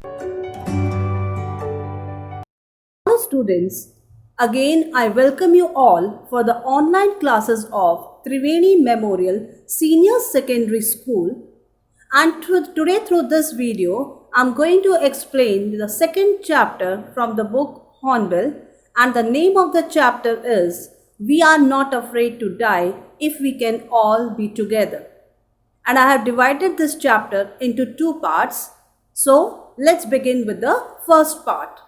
Hello students, again I welcome you all for the online classes of Triveni Memorial Senior Secondary School, and today through this video I am going to explain the second chapter from the book Hornbill, and the name of the chapter is We Are Not Afraid to Die If We Can All Be Together. And I have divided this chapter into two parts. So let's begin with the first part.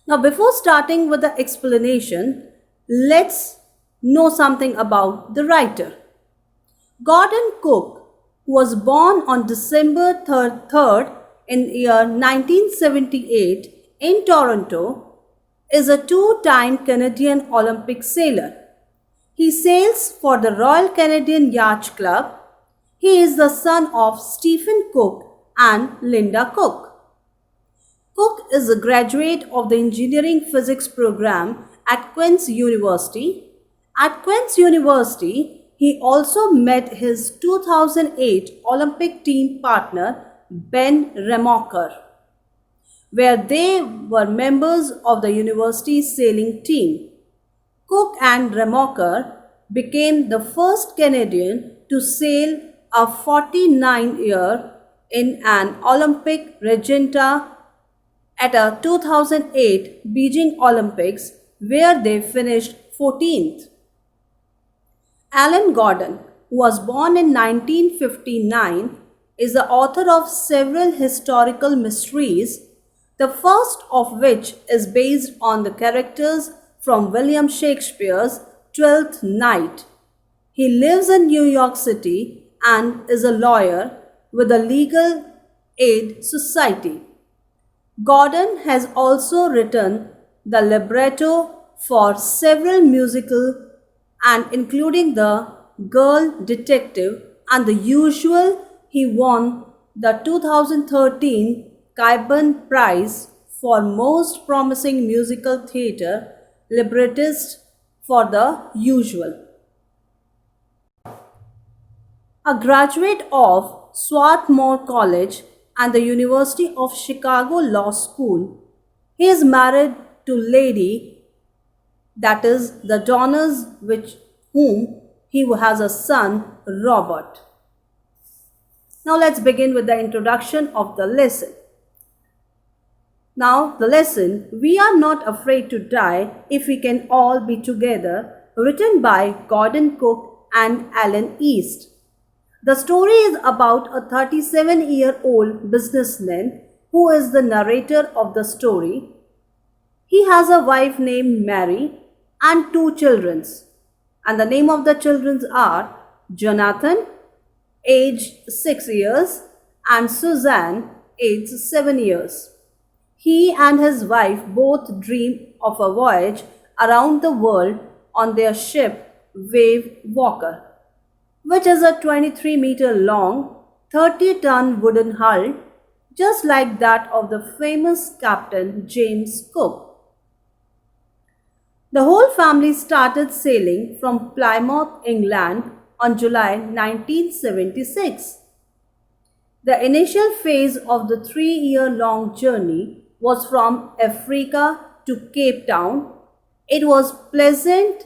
Now, before starting with the explanation, let's know something about the writer. Gordon Cook, who was born on December 3rd in year 1978 in Toronto, is a two-time Canadian Olympic sailor. He sails for the Royal Canadian Yacht Club. He is the son of Stephen Cook and Linda Cook. Cook is a graduate of the Engineering Physics program at Queen's University. At Queen's University, he also met his 2008 Olympic team partner Ben Remocker, where they were members of the university's sailing team. Cook and Remocker became the first Canadian to sail a 49-year in an Olympic regatta at a 2008 Beijing Olympics, where they finished 14th. Alan Gordon, who was born in 1959, is the author of several historical mysteries, the first of which is based on the characters from William Shakespeare's Twelfth Night. He lives in New York City and is a lawyer with a legal aid society. Gordon has also written the libretto for several musicals, and including The Girl Detective and The Usual. He won the 2013 Kaiban Prize for Most Promising Musical Theatre Librettist for The Usual. A graduate of Swarthmore College and the University of Chicago Law School, he is married to Lady, that is the Donners, with whom he has a son, Robert. Now let's begin with the introduction of the lesson. Now the lesson, We Are Not Afraid to Die If We Can All Be Together, written by Gordon Cook and Alan East. The story is about a 37-year-old businessman who is the narrator of the story. He has a wife named Mary and two children, and the name of the children are Jonathan, aged 6 years, and Suzanne, aged 7 years. He and his wife both dream of a voyage around the world on their ship Wave Walker, which is a 23-meter long, 30-ton wooden hull, just like that of the famous Captain James Cook. The whole family started sailing from Plymouth, England on July 1976. The initial phase of the 3-year-long journey was from Africa to Cape Town. It was pleasant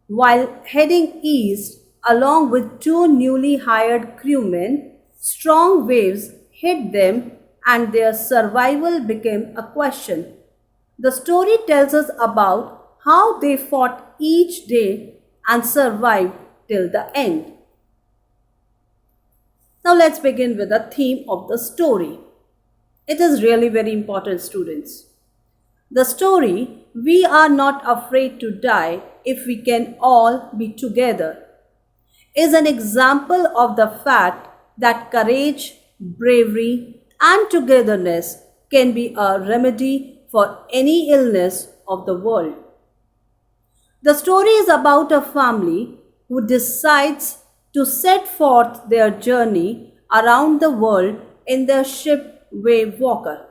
while heading east. Along with two newly hired crewmen, strong waves hit them and their survival became a question. The story tells us about how they fought each day and survived till the end. Now let's begin with the theme of the story. It is really very important, students. The story, We Are Not Afraid to Die If We Can All Be Together, is an example of the fact that courage, bravery, and togetherness can be a remedy for any illness of the world. The story is about a family who decides to set forth their journey around the world in their ship Wave Walker.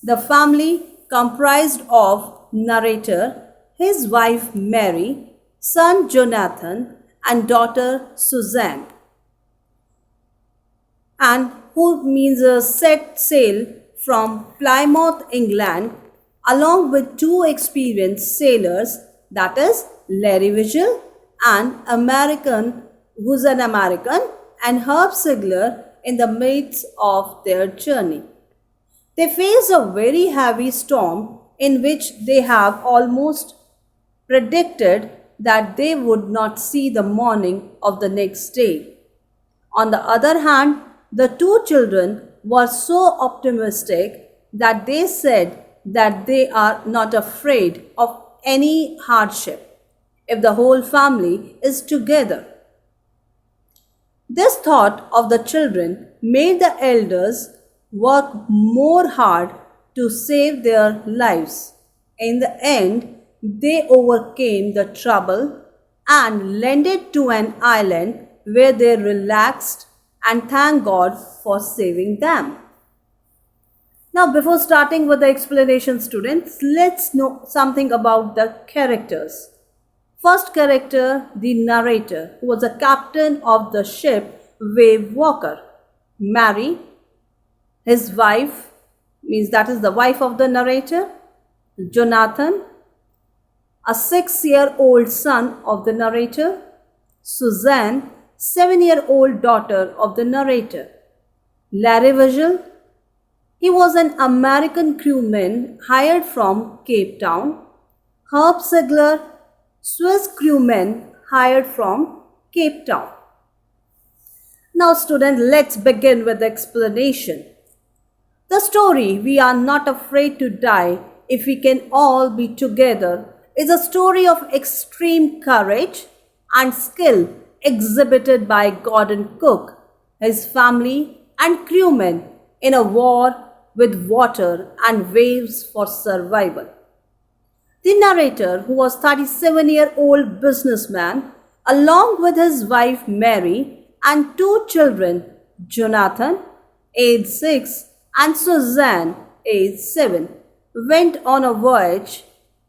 The family comprised of narrator, his wife Mary, son Jonathan, and daughter Suzanne. And who means set sail from Plymouth, England, along with two experienced sailors, that is Larry Vigil and who's an American, and Herb Sigler in the midst of their journey. They face a very heavy storm in which they have almost predicted that they would not see the morning of the next day. On the other hand, the two children were so optimistic that they said that they are not afraid of any hardship if the whole family is together. This thought of the children made the elders work more hard to save their lives. In the end, they overcame the trouble and landed to an island where they relaxed and thanked God for saving them. Now, before starting with the explanation, students, let's know something about the characters. First character, the narrator, who was a captain of the ship Wave Walker. Mary, his wife, means that is the wife of the narrator. Jonathan, a 6-year-old son of the narrator. Suzanne, 7-year-old daughter of the narrator. Larry Vigil, he was an American crewman hired from Cape Town. Herb Sigler, Swiss crewman hired from Cape Town. Now students, let's begin with the explanation. The story, We Are Not Afraid to Die If We Can All Be Together, is a story of extreme courage and skill exhibited by Gordon Cook, his family and crewmen in a war with water and waves for survival. The narrator, who was 37-year-old businessman, along with his wife Mary and two children, Jonathan, age 6, and Suzanne, age 7, went on a voyage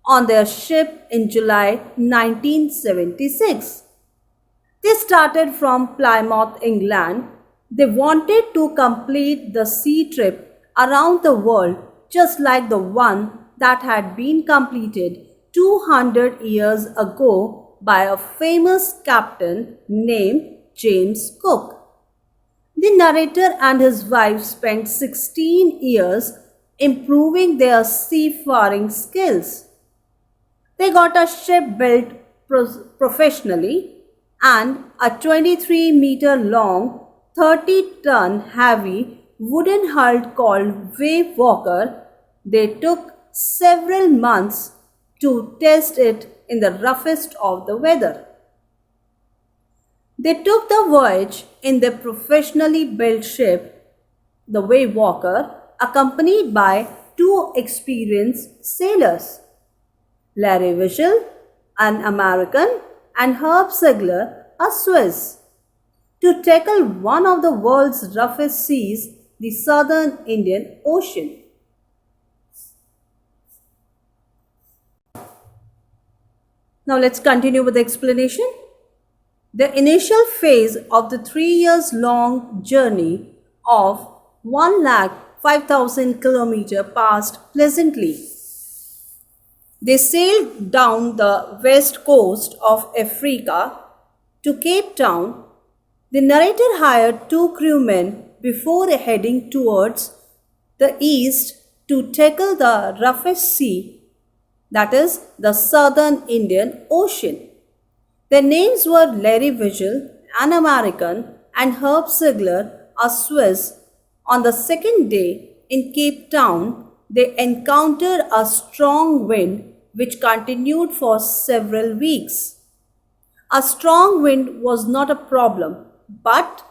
on their ship in July 1976. They started from Plymouth, England. They wanted to complete the sea trip around the world just like the one that had been completed 200 years ago by a famous captain named James Cook. The narrator and his wife spent 16 years improving their seafaring skills. They got a ship built professionally and a 23-meter long, 30-ton heavy wooden hull called Wave Walker. They took several months to test it in the roughest of the weather. They took the voyage in their professionally built ship, the Wave Walker, accompanied by two experienced sailors, Larry Vigil, an American, and Herb Sigler, a Swiss, to tackle one of the world's roughest seas, the Southern Indian Ocean. Now let's continue with the explanation. The initial phase of the 3 years long journey of 105,000 kilometers passed pleasantly. They sailed down the west coast of Africa to Cape Town. The narrator hired two crewmen before heading towards the east to tackle the roughest sea, that is the Southern Indian Ocean. Their names were Larry Vigil, an American, and Herb Sigler, a Swiss. On the second day in Cape Town, they encountered a strong wind which continued for several weeks. A strong wind was not a problem, but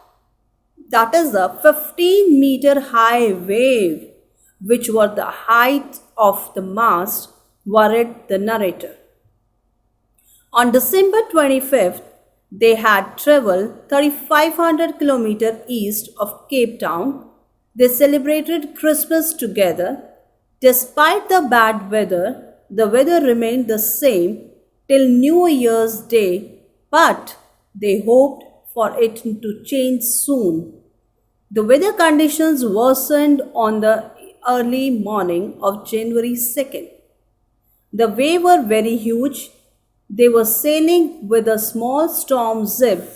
that is a 15-meter high wave, which were the height of the mast, worried the narrator. On December 25th, they had traveled 3,500 kilometers east of Cape Town. They celebrated Christmas together. Despite the bad weather, the weather remained the same till New Year's Day, but they hoped for it to change soon. The weather conditions worsened on the early morning of January 2nd. The waves were very huge. They were sailing with a small storm zip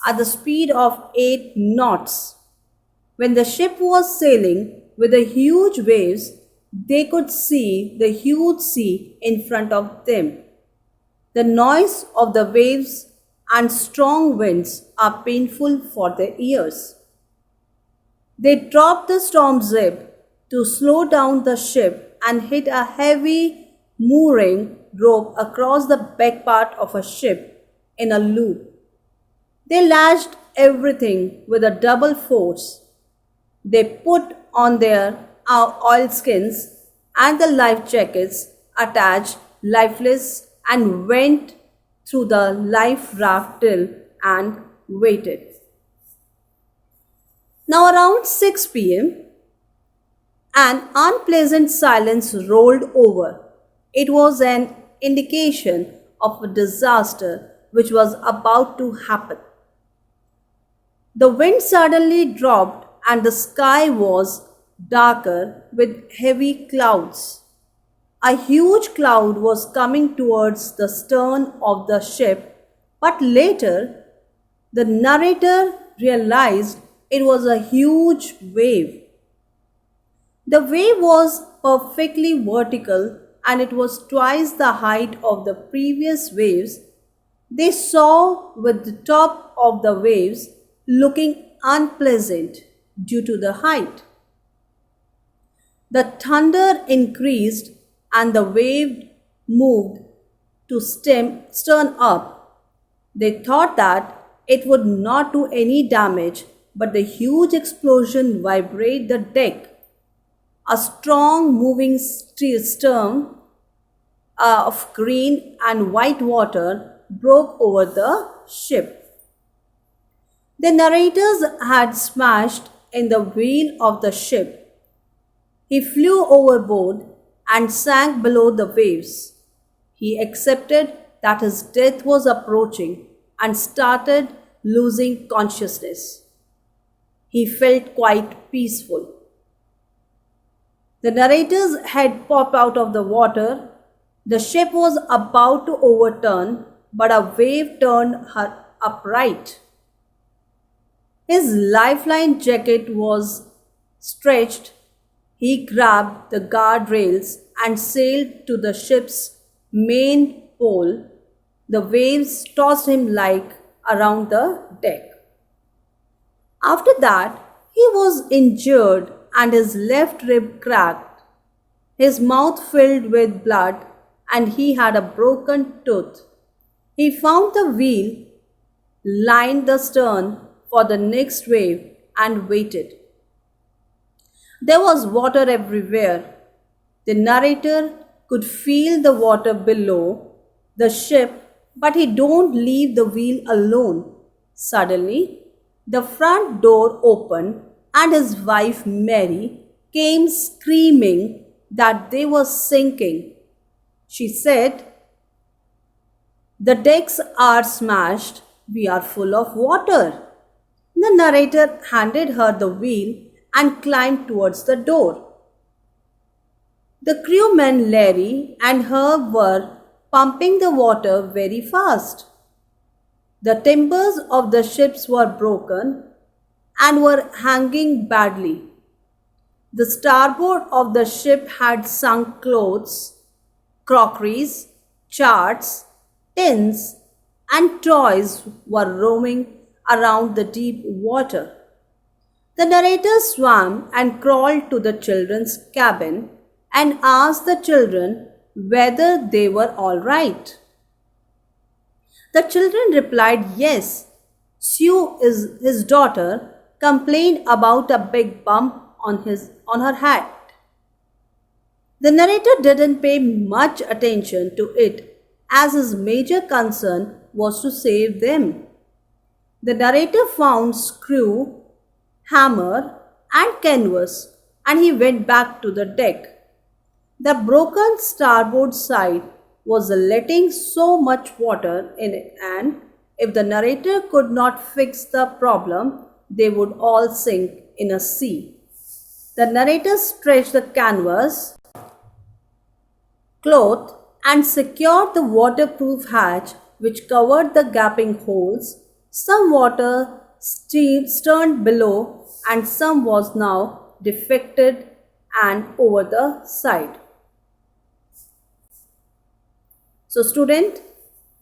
at the speed of 8 knots. When the ship was sailing with the huge waves, they could see the huge sea in front of them. The noise of the waves and strong winds are painful for their ears. They dropped the storm zip to slow down the ship and hit a heavy mooring rope across the back part of a ship in a loop. They lashed everything with a double force. They put on their oilskins and the life jackets attached lifeless and went through the life raft till and waited. Now around 6 p.m., an unpleasant silence rolled over. It was an indication of a disaster which was about to happen. The wind suddenly dropped and the sky was darker with heavy clouds. A huge cloud was coming towards the stern of the ship, but later the narrator realized it was a huge wave. The wave was perfectly vertical and it was twice the height of the previous waves. They saw with the top of the waves looking unpleasant due to the height. The thunder increased and the wave moved to stern up. They thought that it would not do any damage, but the huge explosion vibrated the deck. A strong moving storm of green and white water broke over the ship. The narrators had smashed in the wheel of the ship. He flew overboard and sank below the waves. He accepted that his death was approaching and started losing consciousness. He felt quite peaceful. The narrator's head popped out of the water. The ship was about to overturn, but a wave turned her upright. His lifeline jacket was stretched. He grabbed the guardrails and sailed to the ship's main pole. The waves tossed him like around the deck. After that, he was injured and his left rib cracked. His mouth filled with blood and he had a broken tooth. He found the wheel, lined the stern for the next wave and waited. There was water everywhere. The narrator could feel the water below the ship, but he don't leave the wheel alone. Suddenly, the front door opened and his wife Mary came screaming that they were sinking. She said, "The decks are smashed. We are full of water." The narrator handed her the wheel and climbed towards the door. The crewmen Larry and Herb were pumping the water very fast. The timbers of the ships were broken and were hanging badly. The starboard of the ship had sunk clothes, crockeries, charts, tins, and toys were roaming around the deep water. The narrator swam and crawled to the children's cabin and asked the children whether they were all right. The children replied yes. Sue, his daughter, complained about a big bump on her hat. The narrator didn't pay much attention to it as his major concern was to save them. The narrator found screw, hammer, and canvas and he went back to the deck. The broken starboard side was letting so much water in it, and if the narrator could not fix the problem, they would all sink in a sea. The narrator stretched the canvas, cloth, and secured the waterproof hatch which covered the gaping holes. Some water streamed below, and some was now defected and over the side. So student,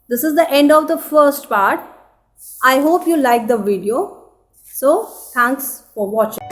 this is the end of the first part. I hope you like the video. So thanks for watching.